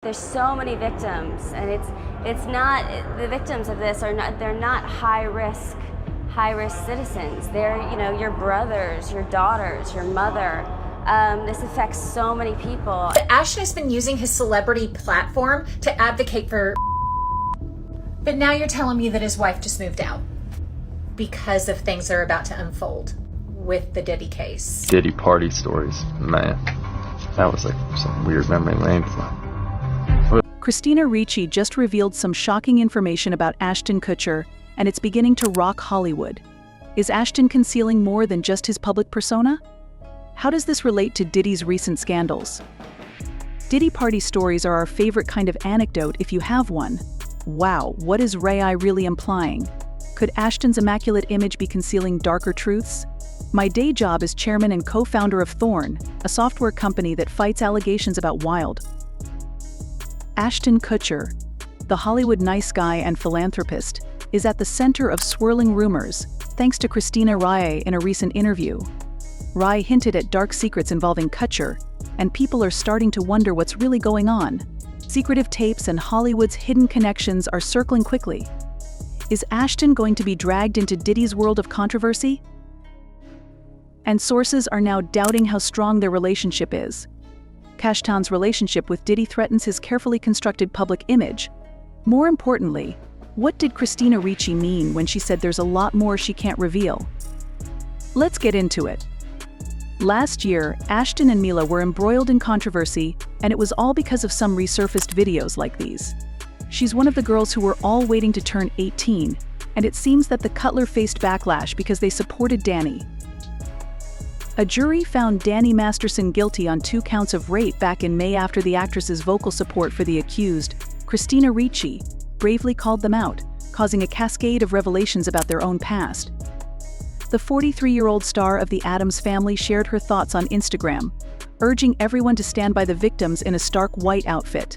There's so many victims, and it's not, the victims of this are not, they're not high risk citizens. They're, you know, your brothers, your daughters, your mother. This affects so many people. Ashton has been using his celebrity platform to advocate for, but now you're telling me that his wife just moved out because of things that are about to unfold with the Diddy case. Diddy party stories, man, that was like some weird memory lane. Christina Ricci just revealed some shocking information about Ashton Kutcher, and it's beginning to rock Hollywood. Is Ashton concealing more than just his public persona? How does this relate to Diddy's recent scandals? Diddy party stories are our favorite kind of anecdote if you have one. Wow, what is Ray really implying? Could Ashton's immaculate image be concealing darker truths? My day job is chairman and co-founder of Thorn, a software company that fights allegations about wild. Ashton Kutcher, the Hollywood nice guy and philanthropist, is at the center of swirling rumors, thanks to Christina Ricci in a recent interview. Ricci hinted at dark secrets involving Kutcher, and people are starting to wonder what's really going on. Secretive tapes and Hollywood's hidden connections are circling quickly. Is Ashton going to be dragged into Diddy's world of controversy? And sources are now doubting how strong their relationship is. Ashton's relationship with Diddy threatens his carefully constructed public image. More importantly, what did Christina Ricci mean when she said there's a lot more she can't reveal? Let's get into it. Last year, Ashton and Mila were embroiled in controversy, and it was all because of some resurfaced videos like these. She's one of the girls who were all waiting to turn 18, and it seems that the Cutler faced backlash because they supported Danny. A jury found Danny Masterson guilty on 2 counts of rape back in May after the actress's vocal support for the accused, Christina Ricci, bravely called them out, causing a cascade of revelations about their own past. The 43-year-old star of the Addams Family shared her thoughts on Instagram, urging everyone to stand by the victims in a stark white outfit.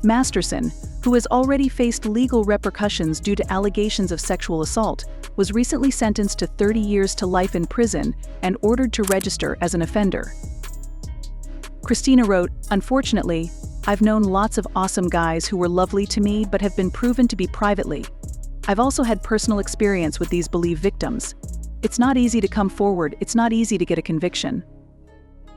Masterson, who has already faced legal repercussions due to allegations of sexual assault, was recently sentenced to 30 years to life in prison and ordered to register as an offender. Christina wrote, "Unfortunately, I've known lots of awesome guys who were lovely to me but have been proven to be privately. I've also had personal experience with these believed victims. It's not easy to come forward, it's not easy to get a conviction."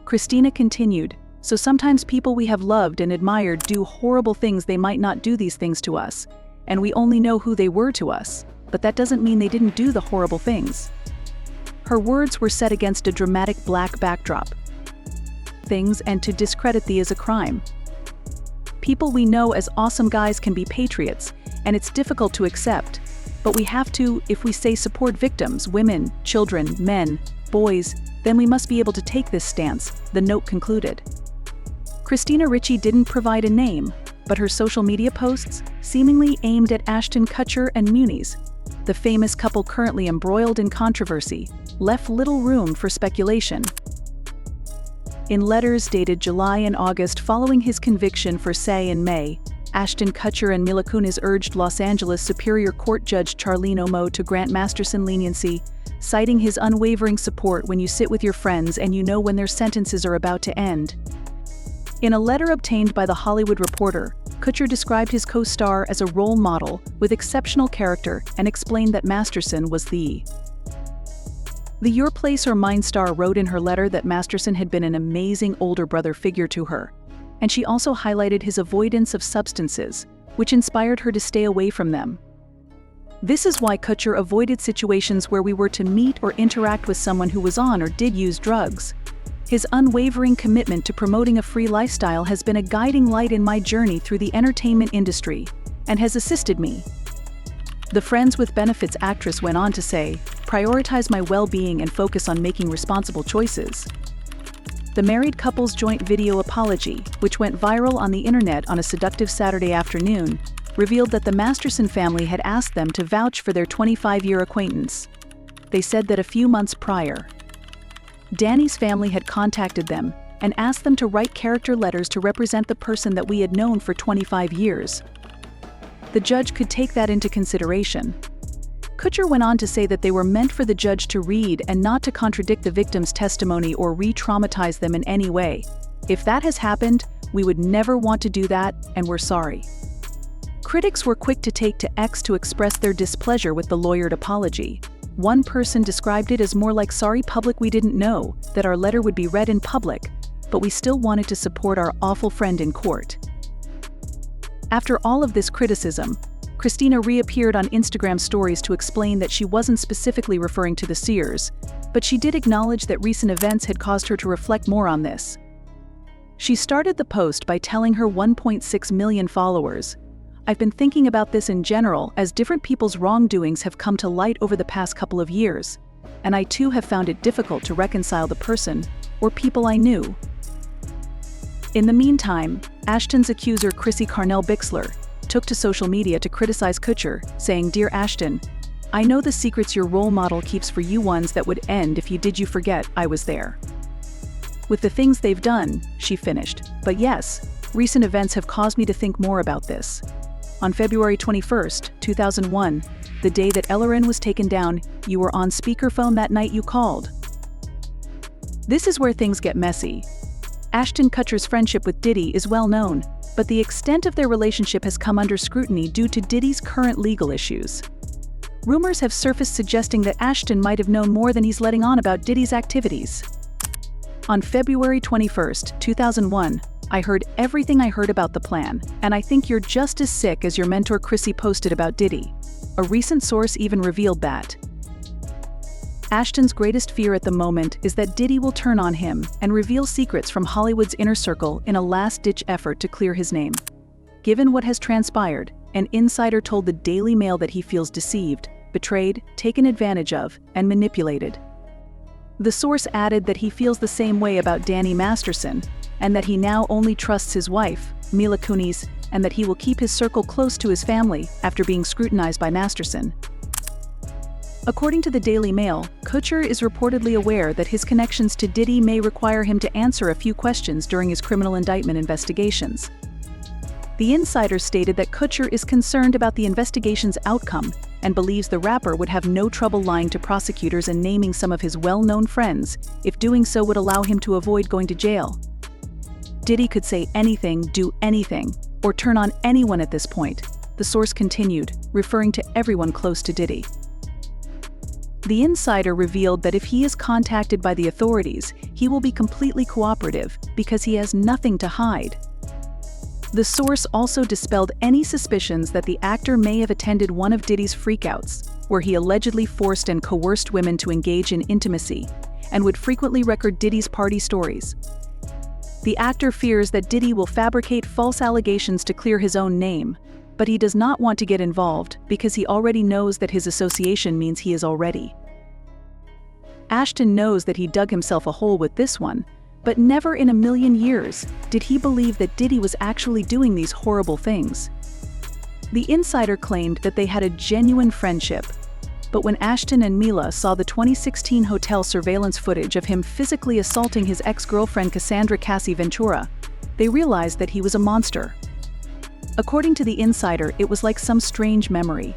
Christina continued, "So sometimes people we have loved and admired do horrible things. They might not do these things to us, and we only know who they were to us, but that doesn't mean they didn't do the horrible things." Her words were set against a dramatic black backdrop. Things and to discredit thee is a crime. People we know as awesome guys can be patriots, and it's difficult to accept, but we have to, if we say support victims, women, children, men, boys, then we must be able to take this stance, the note concluded. Christina Ricci didn't provide a name, but her social media posts, seemingly aimed at Ashton Kutcher and Muniz, the famous couple currently embroiled in controversy, left little room for speculation. In letters dated July and August following his conviction for Say in May, Ashton Kutcher and Mila Kunis urged Los Angeles Superior Court Judge Charlene Omo to grant Masterson leniency, citing his unwavering support when you sit with your friends and you know when their sentences are about to end. In a letter obtained by The Hollywood Reporter, Kutcher described his co-star as a role model with exceptional character and explained that Masterson was the Your Place or Mine star wrote in her letter that Masterson had been an amazing older brother figure to her, and she also highlighted his avoidance of substances, which inspired her to stay away from them. This is why Kutcher avoided situations where we were to meet or interact with someone who was on or did use drugs. His unwavering commitment to promoting a free lifestyle has been a guiding light in my journey through the entertainment industry and has assisted me. The Friends with Benefits actress went on to say, "Prioritize my well-being and focus on making responsible choices." The married couple's joint video apology, which went viral on the internet on a seductive Saturday afternoon, revealed that the Masterson family had asked them to vouch for their 25-year acquaintance. They said that a few months prior, Danny's family had contacted them and asked them to write character letters to represent the person that we had known for 25 years. The judge could take that into consideration. Kutcher went on to say that they were meant for the judge to read and not to contradict the victim's testimony or re-traumatize them in any way. If that has happened, We would never want to do that, and we're sorry." Critics were quick to take to X to express their displeasure with the lawyered apology. One person described it as more like, "Sorry public, we didn't know that our letter would be read in public, but we still wanted to support our awful friend in court." After all of this criticism, Christina reappeared on Instagram stories to explain that she wasn't specifically referring to the Sears, but she did acknowledge that recent events had caused her to reflect more on this. She started the post by telling her 1.6 million followers, "I've been thinking about this in general as different people's wrongdoings have come to light over the past couple of years, and I too have found it difficult to reconcile the person or people I knew." In the meantime, Ashton's accuser Chrissy Carnell-Bixler took to social media to criticize Kutcher, saying, "Dear Ashton, I know the secrets your role model keeps for you, ones that would end if you did you forget I was there. With the things they've done," she finished, "but yes, recent events have caused me to think more about this. On February 21st, 2001, the day that Ellerin was taken down, you were on speakerphone that night you called." This is where things get messy. Ashton Kutcher's friendship with Diddy is well known, but the extent of their relationship has come under scrutiny due to Diddy's current legal issues. Rumors have surfaced suggesting that Ashton might have known more than he's letting on about Diddy's activities. On February 21st, 2001, I heard everything I heard about the plan, and I think you're just as sick as your mentor Chrissy posted about Diddy. A recent source even revealed that. Ashton's greatest fear at the moment is that Diddy will turn on him and reveal secrets from Hollywood's inner circle in a last-ditch effort to clear his name. Given what has transpired, an insider told the Daily Mail that he feels deceived, betrayed, taken advantage of, and manipulated. The source added that he feels the same way about Danny Masterson, and that he now only trusts his wife, Mila Kunis, and that he will keep his circle close to his family after being scrutinized by Masterson. According to the Daily Mail, Kutcher is reportedly aware that his connections to Diddy may require him to answer a few questions during his criminal indictment investigations. The insider stated that Kutcher is concerned about the investigation's outcome and believes the rapper would have no trouble lying to prosecutors and naming some of his well-known friends, if doing so would allow him to avoid going to jail. Diddy could say anything, do anything, or turn on anyone at this point, the source continued, referring to everyone close to Diddy. The insider revealed that if he is contacted by the authorities, he will be completely cooperative because he has nothing to hide. The source also dispelled any suspicions that the actor may have attended one of Diddy's freakouts, where he allegedly forced and coerced women to engage in intimacy, and would frequently record Diddy's party stories. The actor fears that Diddy will fabricate false allegations to clear his own name, but he does not want to get involved because he already knows that his association means he is already. Ashton knows that he dug himself a hole with this one, but never in a million years did he believe that Diddy was actually doing these horrible things. The insider claimed that they had a genuine friendship, but when Ashton and Mila saw the 2016 hotel surveillance footage of him physically assaulting his ex-girlfriend Cassandra Cassie Ventura, they realized that he was a monster. According to the insider, it was like some strange memory.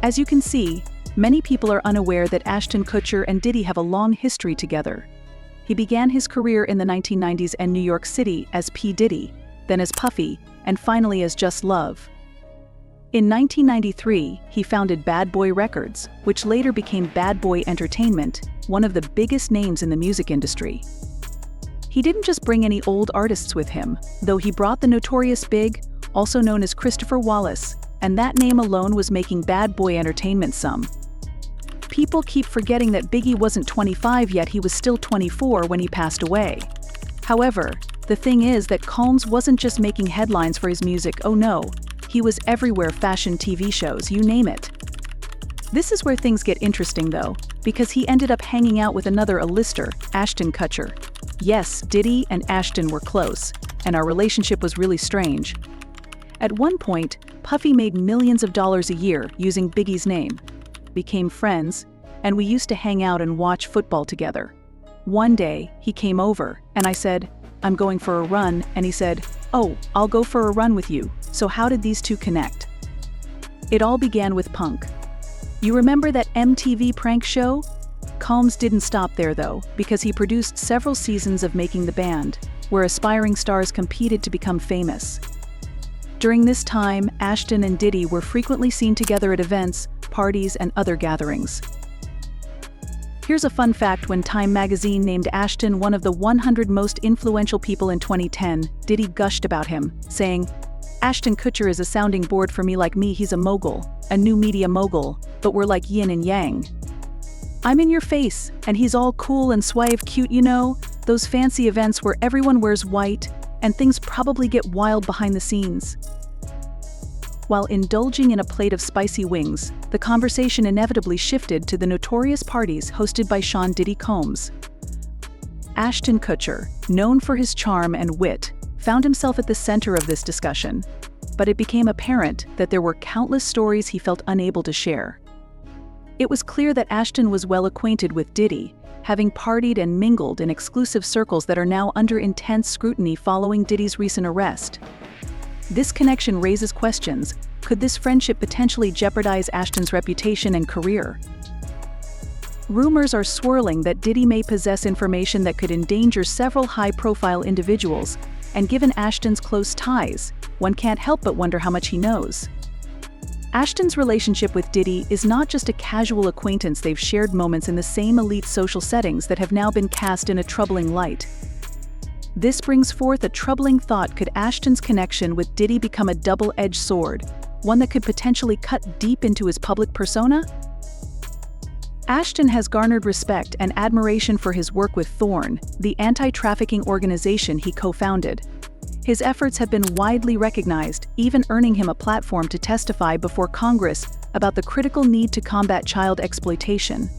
As you can see, many people are unaware that Ashton Kutcher and Diddy have a long history together. He began his career in the 1990s in New York City as P. Diddy, then as Puffy, and finally as Just Love. In 1993, he founded Bad Boy Records, which later became Bad Boy Entertainment, one of the biggest names in the music industry. He didn't just bring any old artists with him, though he brought the Notorious Big, also known as Christopher Wallace, and that name alone was making Bad Boy Entertainment some. People keep forgetting that Biggie wasn't 25 yet, he was still 24 when he passed away. However, the thing is that Combs wasn't just making headlines for his music, oh no, he was everywhere, fashion, TV shows, you name it. This is where things get interesting though, because he ended up hanging out with another A-lister, Ashton Kutcher. Yes, Diddy and Ashton were close, and our relationship was really strange. At one point, Puffy made millions of dollars a year using Biggie's name, became friends, and we used to hang out and watch football together. One day, he came over, and I said, "I'm going for a run," and he said, "Oh, I'll go for a run with you." So how did these two connect? It all began with Punk. You remember that MTV prank show? Combs didn't stop there though, because he produced several seasons of Making the Band, where aspiring stars competed to become famous. During this time, Ashton and Diddy were frequently seen together at events, parties, and other gatherings. Here's a fun fact: when Time magazine named Ashton one of the 100 most influential people in 2010, Diddy gushed about him, saying, "Ashton Kutcher is a sounding board for me, like me he's a mogul, a new media mogul, but we're like yin and yang. I'm in your face, and he's all cool and suave cute, you know, those fancy events where everyone wears white, and things probably get wild behind the scenes." While indulging in a plate of spicy wings, the conversation inevitably shifted to the notorious parties hosted by Sean Diddy Combs. Ashton Kutcher, known for his charm and wit, found himself at the center of this discussion, but it became apparent that there were countless stories he felt unable to share. It was clear that Ashton was well acquainted with Diddy, having partied and mingled in exclusive circles that are now under intense scrutiny following Diddy's recent arrest. This connection raises questions. Could this friendship potentially jeopardize Ashton's reputation and career? Rumors are swirling that Diddy may possess information that could endanger several high-profile individuals, and given Ashton's close ties, one can't help but wonder how much he knows. Ashton's relationship with Diddy is not just a casual acquaintance. They've shared moments in the same elite social settings that have now been cast in a troubling light. This brings forth a troubling thought: could Ashton's connection with Diddy become a double-edged sword, one that could potentially cut deep into his public persona? Ashton has garnered respect and admiration for his work with Thorn, the anti-trafficking organization he co-founded. His efforts have been widely recognized, even earning him a platform to testify before Congress about the critical need to combat child exploitation.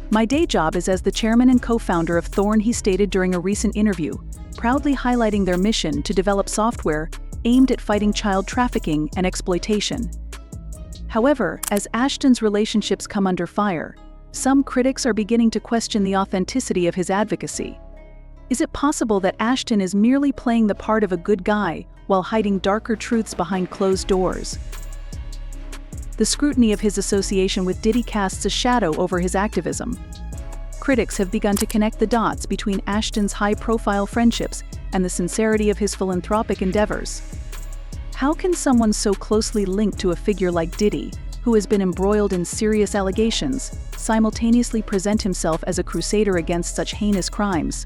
"My day job is as the chairman and co-founder of Thorn," he stated during a recent interview, proudly highlighting their mission to develop software aimed at fighting child trafficking and exploitation. However, as Ashton's relationships come under fire, some critics are beginning to question the authenticity of his advocacy. Is it possible that Ashton is merely playing the part of a good guy while hiding darker truths behind closed doors? The scrutiny of his association with Diddy casts a shadow over his activism. Critics have begun to connect the dots between Ashton's high-profile friendships and the sincerity of his philanthropic endeavors. How can someone so closely linked to a figure like Diddy, who has been embroiled in serious allegations, simultaneously present himself as a crusader against such heinous crimes?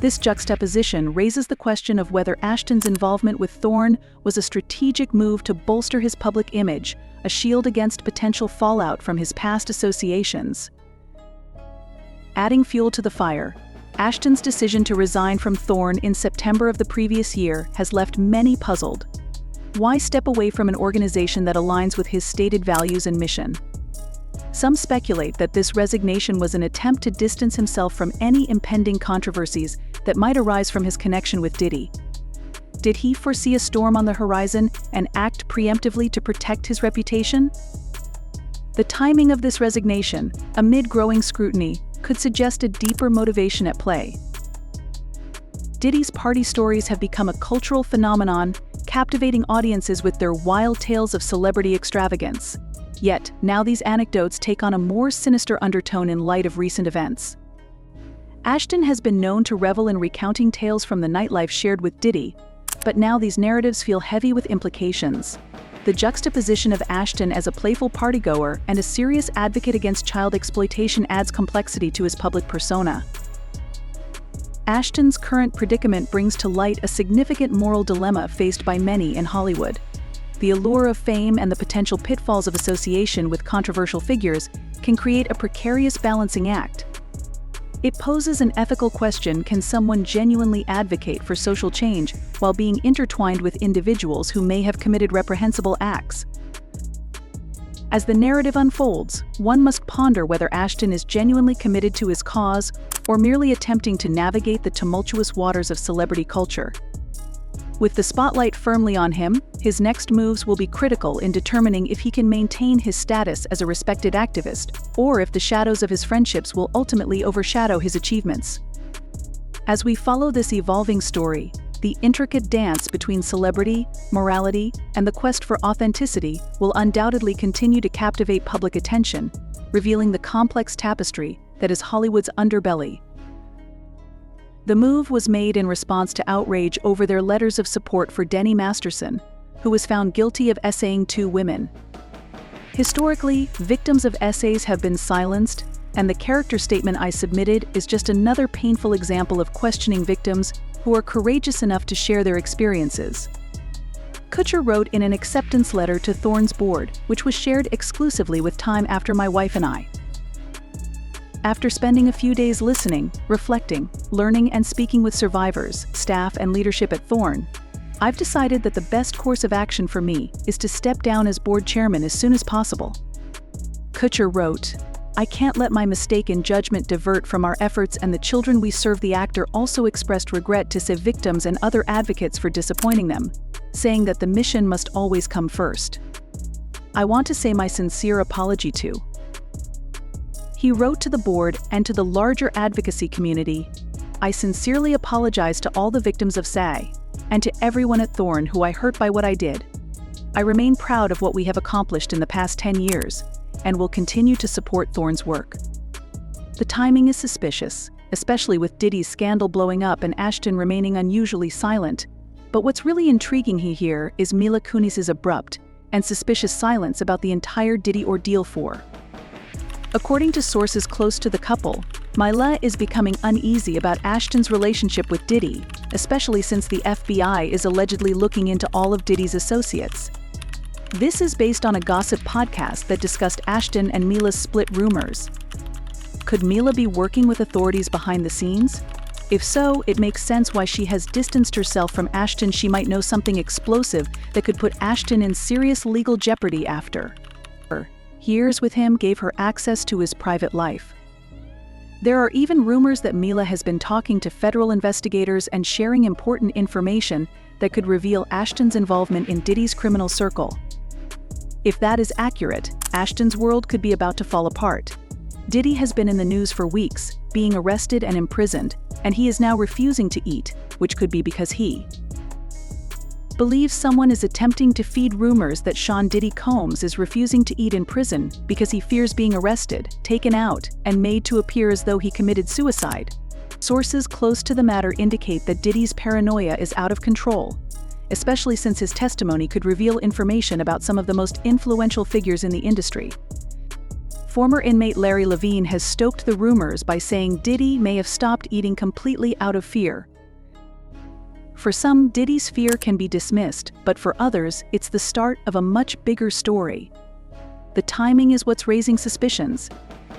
This juxtaposition raises the question of whether Ashton's involvement with Thorn was a strategic move to bolster his public image, a shield against potential fallout from his past associations. Adding fuel to the fire, Ashton's decision to resign from Thorn in September of the previous year has left many puzzled. Why step away from an organization that aligns with his stated values and mission? Some speculate that this resignation was an attempt to distance himself from any impending controversies that might arise from his connection with Diddy. Did he foresee a storm on the horizon and act preemptively to protect his reputation? The timing of this resignation, amid growing scrutiny, could suggest a deeper motivation at play. Diddy's party stories have become a cultural phenomenon, captivating audiences with their wild tales of celebrity extravagance. Yet, now these anecdotes take on a more sinister undertone in light of recent events. Ashton has been known to revel in recounting tales from the nightlife shared with Diddy, but now these narratives feel heavy with implications. The juxtaposition of Ashton as a playful partygoer and a serious advocate against child exploitation adds complexity to his public persona. Ashton's current predicament brings to light a significant moral dilemma faced by many in Hollywood. The allure of fame and the potential pitfalls of association with controversial figures can create a precarious balancing act. It poses an ethical question: can someone genuinely advocate for social change while being intertwined with individuals who may have committed reprehensible acts? As the narrative unfolds, one must ponder whether Ashton is genuinely committed to his cause or merely attempting to navigate the tumultuous waters of celebrity culture. With the spotlight firmly on him, his next moves will be critical in determining if he can maintain his status as a respected activist, or if the shadows of his friendships will ultimately overshadow his achievements. As we follow this evolving story, the intricate dance between celebrity, morality, and the quest for authenticity will undoubtedly continue to captivate public attention, revealing the complex tapestry that is Hollywood's underbelly. The move was made in response to outrage over their letters of support for Denny Masterson, who was found guilty of essaying 2 women. Historically, victims of essays have been silenced, and the character statement I submitted is just another painful example of questioning victims who are courageous enough to share their experiences. Kutcher wrote in an acceptance letter to Thorn's board, which was shared exclusively with Time after my wife and I. After spending a few days listening, reflecting, learning, and speaking with survivors, staff, and leadership at Thorn, I've decided that the best course of action for me is to step down as board chairman as soon as possible. Kutcher wrote, "I can't let my mistaken judgment divert from our efforts, and the children we serve." The actor also expressed regret to civ victims and other advocates for disappointing them, saying that the mission must always come first. "I want to say my sincere apology to." He wrote to the board and to the larger advocacy community, "I sincerely apologize to all the victims of SAG, and to everyone at Thorn who I hurt by what I did. I remain proud of what we have accomplished in the past 10 years, and will continue to support Thorn's work." The timing is suspicious, especially with Diddy's scandal blowing up and Ashton remaining unusually silent. But what's really intriguing here is Mila Kunis's abrupt and suspicious silence about the entire Diddy ordeal. According to sources close to the couple, Mila is becoming uneasy about Ashton's relationship with Diddy, especially since the FBI is allegedly looking into all of Diddy's associates. This is based on a gossip podcast that discussed Ashton and Mila's split rumors. Could Mila be working with authorities behind the scenes? If so, it makes sense why she has distanced herself from Ashton. She might know something explosive that could put Ashton in serious legal jeopardy after. Years with him gave her access to his private life. There are even rumors that Mila has been talking to federal investigators and sharing important information that could reveal Ashton's involvement in Diddy's criminal circle. If that is accurate, Ashton's world could be about to fall apart. Diddy has been in the news for weeks, being arrested and imprisoned, and he is now refusing to eat, which could be because he believes someone is attempting to feed rumors that Sean Diddy Combs is refusing to eat in prison because he fears being arrested, taken out, and made to appear as though he committed suicide. Sources close to the matter indicate that Diddy's paranoia is out of control, especially since his testimony could reveal information about some of the most influential figures in the industry. Former inmate Larry Levine has stoked the rumors by saying Diddy may have stopped eating completely out of fear. For some, Diddy's fear can be dismissed, but for others, it's the start of a much bigger story. The timing is what's raising suspicions.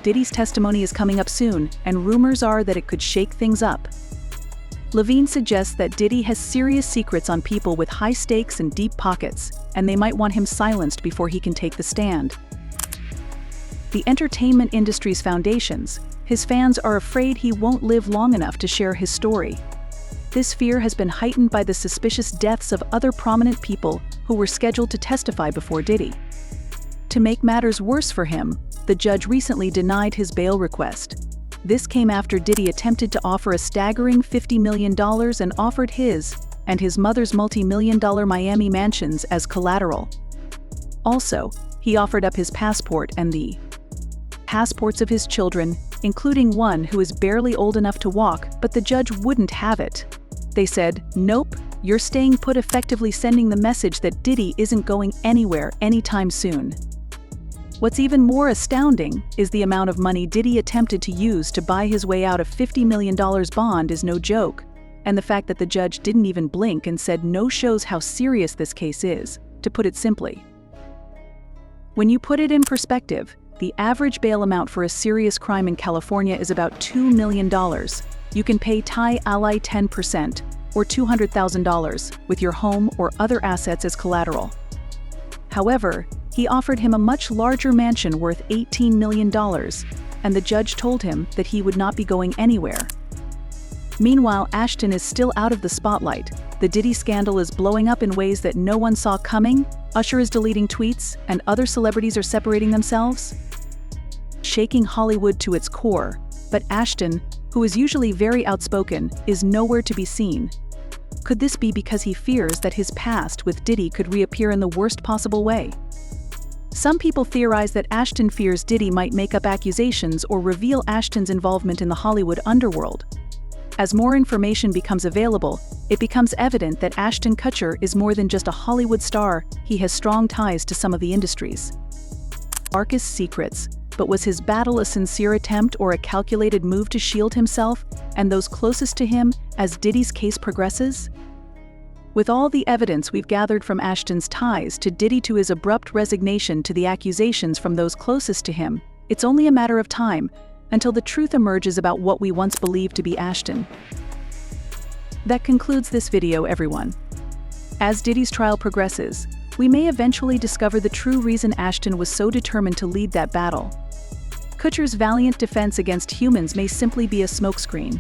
Diddy's testimony is coming up soon, and rumors are that it could shake things up. Levine suggests that Diddy has serious secrets on people with high stakes and deep pockets, and they might want him silenced before he can take the stand. The entertainment industry's foundations, his fans are afraid he won't live long enough to share his story. This fear has been heightened by the suspicious deaths of other prominent people who were scheduled to testify before Diddy. To make matters worse for him, the judge recently denied his bail request. This came after Diddy attempted to offer a staggering $50 million and offered his and his mother's multi-million-dollar Miami mansions as collateral. Also, he offered up his passport and the passports of his children, including one who is barely old enough to walk, but the judge wouldn't have it. They said, "Nope, you're staying put," effectively sending the message that Diddy isn't going anywhere anytime soon. What's even more astounding is the amount of money Diddy attempted to use to buy his way out of $50 million bond is no joke, and the fact that the judge didn't even blink and said no shows how serious this case is, to put it simply. When you put it in perspective, the average bail amount for a serious crime in California is about $2 million. You can pay Thai ally 10%, or $200,000, with your home or other assets as collateral. However, he offered him a much larger mansion worth $18 million, and the judge told him that he would not be going anywhere. Meanwhile, Ashton is still out of the spotlight. The Diddy scandal is blowing up in ways that no one saw coming. Usher is deleting tweets, and other celebrities are separating themselves, shaking Hollywood to its core. But Ashton, who is usually very outspoken, is nowhere to be seen. Could this be because he fears that his past with Diddy could reappear in the worst possible way? Some people theorize that Ashton fears Diddy might make up accusations or reveal Ashton's involvement in the Hollywood underworld. As more information becomes available, it becomes evident that Ashton Kutcher is more than just a Hollywood star. He has strong ties to some of the industry's darkest secrets. But was his battle a sincere attempt or a calculated move to shield himself and those closest to him as Diddy's case progresses? With all the evidence we've gathered from Ashton's ties to Diddy, to his abrupt resignation, to the accusations from those closest to him, it's only a matter of time until the truth emerges about what we once believed to be Ashton. That concludes this video, everyone. As Diddy's trial progresses, we may eventually discover the true reason Ashton was so determined to lead that battle. Kutcher's valiant defense against humans may simply be a smokescreen,